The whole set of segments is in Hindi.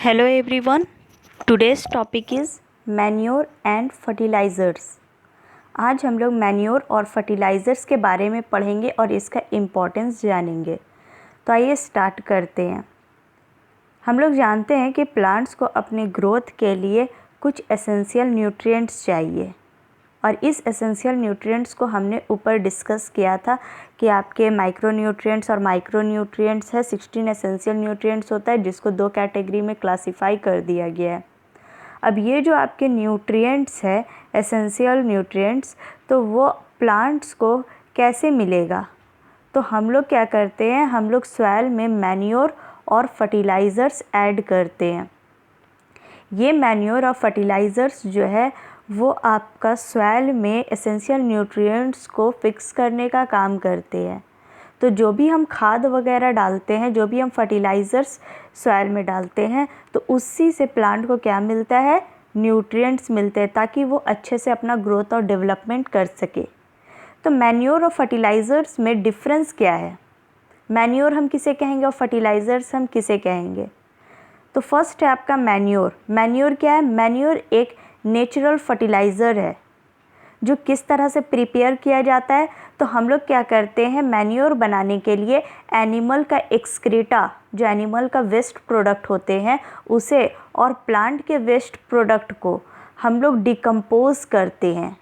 Hello everyone. Today's topic is manure and fertilisers. आज हम लोग मैन्योर और फर्टिलाइज़र्स के बारे में पढ़ेंगे और इसका इम्पोर्टेंस जानेंगे। तो आइए स्टार्ट करते हैं। हम लोग जानते हैं कि प्लांट्स को अपने ग्रोथ के लिए कुछ एसेंशियल न्यूट्रिएंट्स चाहिए और इस एसेंशियल न्यूट्रिएंट्स को हमने ऊपर डिस्कस किया था कि आपके माइक्रो न्यूट्रिएंट्स और माइक्रो न्यूट्रिएंट्स है। 16 एसेंशियल न्यूट्रिएंट्स होता है जिसको दो कैटेगरी में क्लासिफाई कर दिया गया है। अब ये जो आपके न्यूट्रिएंट्स है एसेंशियल न्यूट्रिएंट्स, तो वो प्लांट्स को कैसे मिलेगा? तो हम लोग क्या करते हैं, हम लोग सॉइल में मैन्योर और फर्टिलाइज़र्स ऐड करते हैं। ये मैन्योर और फर्टिलाइज़र्स जो है वो आपका सॉइल में एसेंशियल न्यूट्रिएंट्स को फिक्स करने का काम करते हैं। तो जो भी हम खाद वगैरह डालते हैं, जो भी हम फर्टिलाइज़र्स सॉइल में डालते हैं, तो उसी से प्लांट को क्या मिलता है, न्यूट्रिएंट्स मिलते हैं ताकि वो अच्छे से अपना ग्रोथ और डेवलपमेंट कर सके। तो मैन्योर और फर्टिलाइज़र्स में डिफरेंस क्या है? मैन्योर हम किसे कहेंगे और फर्टिलाइज़र्स हम किसे कहेंगे? तो फर्स्ट है आपका मैन्योर। मैन्योर क्या है? मैन्योर एक नेचुरल फर्टिलाइज़र है। जो किस तरह से प्रिपेयर किया जाता है, तो हम लोग क्या करते हैं, मैन्योर बनाने के लिए एनिमल का एक्सक्रीटा, जो एनिमल का वेस्ट प्रोडक्ट होते हैं उसे, और प्लांट के वेस्ट प्रोडक्ट को हम लोग डिकम्पोज करते हैं।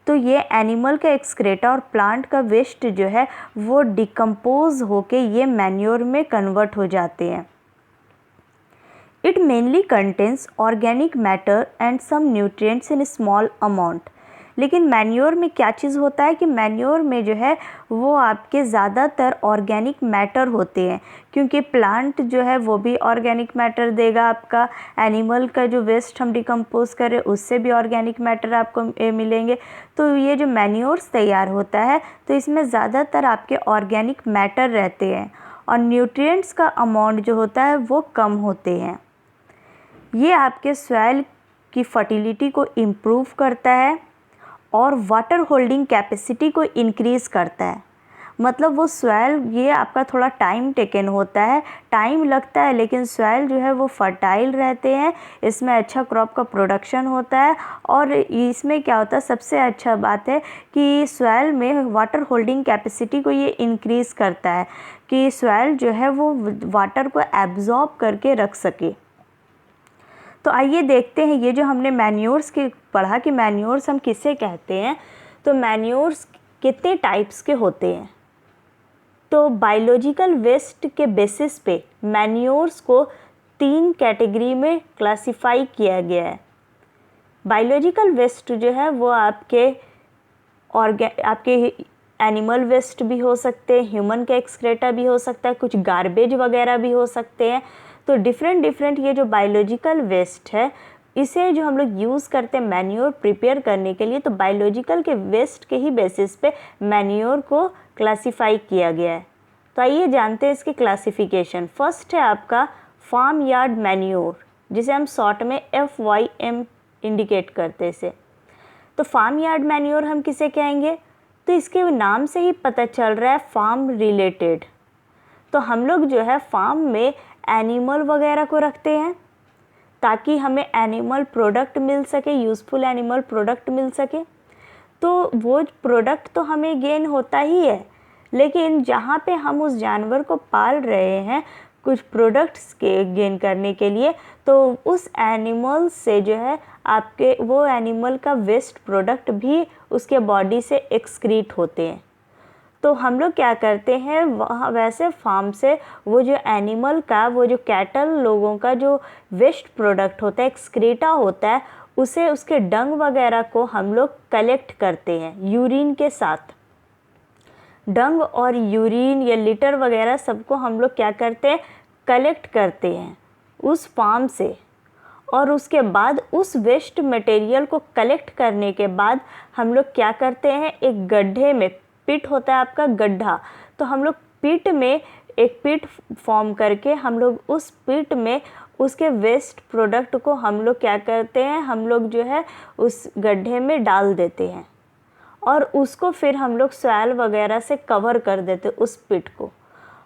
तो ये एनिमल का एक्सक्रीटा और प्लांट का वेस्ट जो है वो डिकम्पोज होके ये मैन्योर में कन्वर्ट हो जाते हैं। It mainly contains organic matter and some nutrients in small amount। लेकिन मैन्योर में क्या चीज़ होता है कि मैन्योर में जो है वो आपके ज़्यादातर ऑर्गेनिक मैटर होते हैं, क्योंकि प्लांट जो है वो भी ऑर्गेनिक मैटर देगा। आपका एनिमल का जो वेस्ट हम डिकम्पोज करें उससे भी ऑर्गेनिक मैटर आपको मिलेंगे। तो ये जो मैन्योर्स तैयार होता है तो इसमें ज़्यादातर आपके ऑर्गेनिक मैटर रहते हैं और न्यूट्रिएंट्स का अमाउंट जो होता है वो कम होते हैं। ये आपके सॉइल की फर्टिलिटी को इम्प्रूव करता है और वाटर होल्डिंग कैपेसिटी को इंक्रीज़ करता है। मतलब वो सॉइल, ये आपका थोड़ा टाइम टेकन होता है, टाइम लगता है, लेकिन सॉइल जो है वो फर्टाइल रहते हैं, इसमें अच्छा क्रॉप का प्रोडक्शन होता है। और इसमें क्या होता है, सबसे अच्छा बात है कि सॉइल में वाटर होल्डिंग कैपेसिटी को ये इंक्रीज़ करता है कि सॉइल जो है वो वाटर को एब्जॉर्ब करके रख सके। तो आइए देखते हैं, ये जो हमने मैन्योर्स के पढ़ा कि मैन्योर्स हम किसे कहते हैं, तो मैन्योर्स कितने टाइप्स के होते हैं। तो बायोलॉजिकल वेस्ट के बेसिस पे मैन्योर्स को 3 कैटेगरी में क्लासिफाई किया गया है। बायोलॉजिकल वेस्ट जो है वो आपके एनिमल वेस्ट भी हो सकते हैं, ह्यूमन का एक्सक्रेटा भी हो सकता है, कुछ गार्बेज वगैरह भी हो सकते हैं। तो डिफरेंट ये जो बायोलॉजिकल वेस्ट है इसे जो हम लोग यूज़ करते हैं मैन्योर प्रिपेयर करने के लिए, तो बायोलॉजिकल के वेस्ट के ही बेसिस पे मैन्योर को क्लासिफाई किया गया है। तो आइए जानते हैं इसकी क्लासिफिकेशन। फर्स्ट है आपका फार्म यार्ड मैन्योर, जिसे हम शॉर्ट में FYM इंडिकेट करते से। तो फार्म यार्ड मैन्योर हम किसे कहेंगे, तो इसके नाम से ही पता चल रहा है फार्म रिलेटेड। तो हम लोग जो है फार्म में एनिमल वगैरह को रखते हैं ताकि हमें एनिमल प्रोडक्ट मिल सके, यूज़फुल एनिमल प्रोडक्ट मिल सके। तो वो प्रोडक्ट तो हमें गेन होता ही है, लेकिन जहाँ पे हम उस जानवर को पाल रहे हैं कुछ प्रोडक्ट्स के गेन करने के लिए, तो उस एनिमल से जो है आपके वो एनिमल का वेस्ट प्रोडक्ट भी उसके बॉडी से एक्सक्रीट होते हैं। तो हम लोग क्या करते हैं, वहाँ वैसे फार्म से वो जो एनिमल का, वो जो कैटल लोगों का जो वेस्ट प्रोडक्ट होता है, एक्सक्रीटा होता है, उसे, उसके डंग वगैरह को हम लोग कलेक्ट करते हैं यूरिन के साथ। डंग और यूरिन या लिटर वगैरह सबको हम लोग क्या करते हैं, कलेक्ट करते हैं उस फार्म से। और उसके बाद उस वेस्ट मटेरियल को कलेक्ट करने के बाद हम लोग क्या करते हैं, एक गड्ढे में, पिट होता है आपका गड्ढा, तो हम लोग पिट में एक पिट फॉर्म करके हम लोग उस पिट में उसके वेस्ट प्रोडक्ट को हम लोग क्या करते हैं, हम लोग जो है उस गड्ढे में डाल देते हैं और उसको फिर हम लोग सॉइल वगैरह से कवर कर देते उस पिट को।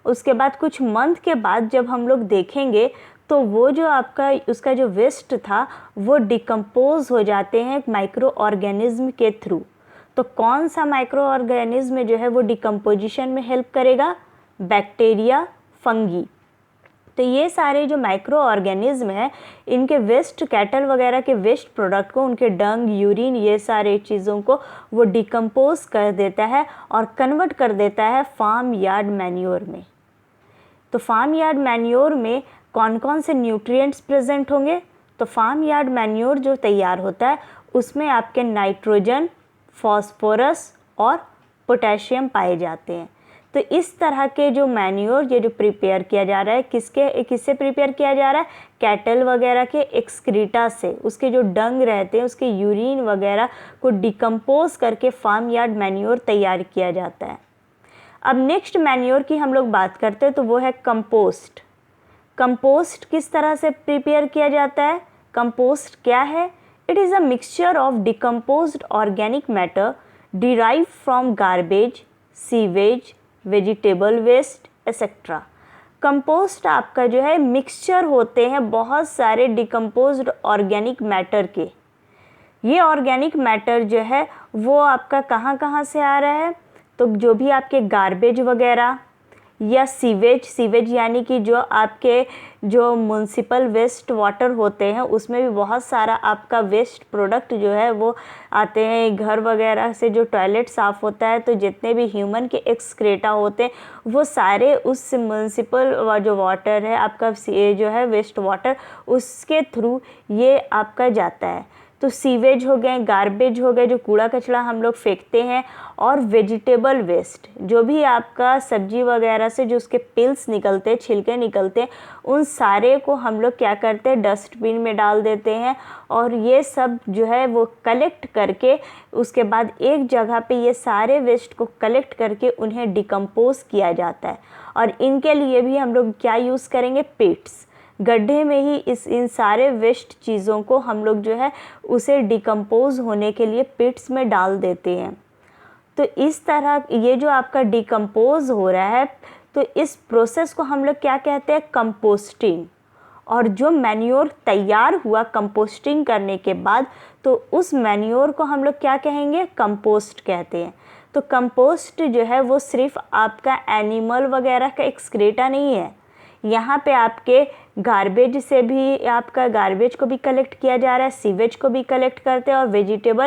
उसके बाद कुछ मंथ के बाद जब हम लोग देखेंगे तो वो जो आपका उसका जो वेस्ट था वो डिकम्पोज हो जाते हैं माइक्रो ऑर्गेनिज्म के थ्रू। तो कौन सा माइक्रो ऑर्गेनिज्म जो है वो डिकम्पोजिशन में हेल्प करेगा? Bacteria, fungi. तो ये सारे जो माइक्रो ऑर्गेनिज्म हैं इनके वेस्ट, कैटल वगैरह के वेस्ट प्रोडक्ट को, उनके डंग, यूरिन, ये सारे चीज़ों को वो डिकम्पोज कर देता है और कन्वर्ट कर देता है फार्म यार्ड मैन्योर में। तो फार्म यार्ड मैन्योर में कौन कौन से न्यूट्रिएंट्स प्रेजेंट होंगे? तो फार्म यार्ड मैन्योर जो तैयार होता है उसमें आपके नाइट्रोजन, फॉस्फोरस और पोटेशियम पाए जाते हैं। तो इस तरह के जो मैन्योर ये जो प्रिपेयर किया जा रहा है किससे प्रिपेयर किया जा रहा है? कैटल वगैरह के एक्सक्रीटा से, उसके जो डंग रहते हैं उसके यूरिन वगैरह को डिकम्पोज करके फार्म यार्ड मैन्योर तैयार किया जाता है। अब नेक्स्ट मैन्योर की हम लोग बात करते हैं तो वो है कंपोस्ट। कंपोस्ट किस तरह से प्रिपेयर किया जाता है? कंपोस्ट क्या है? It is a mixture of decomposed organic matter derive from garbage, sewage, vegetable waste etcetera. Compost आपका जो है मिक्सचर होते हैं बहुत सारे डिकम्पोज्ड ऑर्गेनिक मैटर के। ये ऑर्गेनिक मैटर जो है वो आपका कहाँ कहाँ से आ रहा है? तो जो भी आपके गार्बेज वगैरह या सीवेज यानी कि जो आपके जो म्युनिसिपल वेस्ट वाटर होते हैं उसमें भी बहुत सारा आपका वेस्ट प्रोडक्ट जो है वो आते हैं। घर वगैरह से जो टॉयलेट साफ़ होता है तो जितने भी ह्यूमन के एक्सक्रेटा होते हैं वो सारे उस म्युनिसिपल जो वाटर है आपका जो है वेस्ट वाटर, उसके थ्रू ये आपका जाता है। तो सीवेज हो गए, गार्बेज हो गए, जो कूड़ा कचरा हम लोग फेंकते हैं, और वेजिटेबल वेस्ट जो भी आपका सब्जी वगैरह से जो उसके पिल्स निकलते हैं, छिलके निकलते हैं, उन सारे को हम लोग क्या करते हैं? डस्टबिन में डाल देते हैं। और ये सब जो है वो कलेक्ट करके उसके बाद एक जगह पे ये सारे वेस्ट को कलेक्ट करके उन्हें डिकम्पोज किया जाता है। और इनके लिए भी हम लोग क्या यूज़ करेंगे? पिट्स। गड्ढे में ही इन सारे वेस्ट चीज़ों को हम लोग जो है उसे डिकम्पोज होने के लिए पिट्स में डाल देते हैं। तो इस तरह ये जो आपका डिकम्पोज हो रहा है तो इस प्रोसेस को हम लोग क्या कहते हैं? कंपोस्टिंग। और जो मैन्योर तैयार हुआ कंपोस्टिंग करने के बाद तो उस मैन्योर को हम लोग क्या कहेंगे? कंपोस्ट कहते हैं। तो कंपोस्ट जो है वो सिर्फ आपका एनिमल वगैरह का एक्सक्रीटा नहीं है, यहाँ पे आपके गार्बेज से भी आपका गार्बेज को भी कलेक्ट किया जा रहा है, सीवेज को भी कलेक्ट करते हैं और वेजिटेबल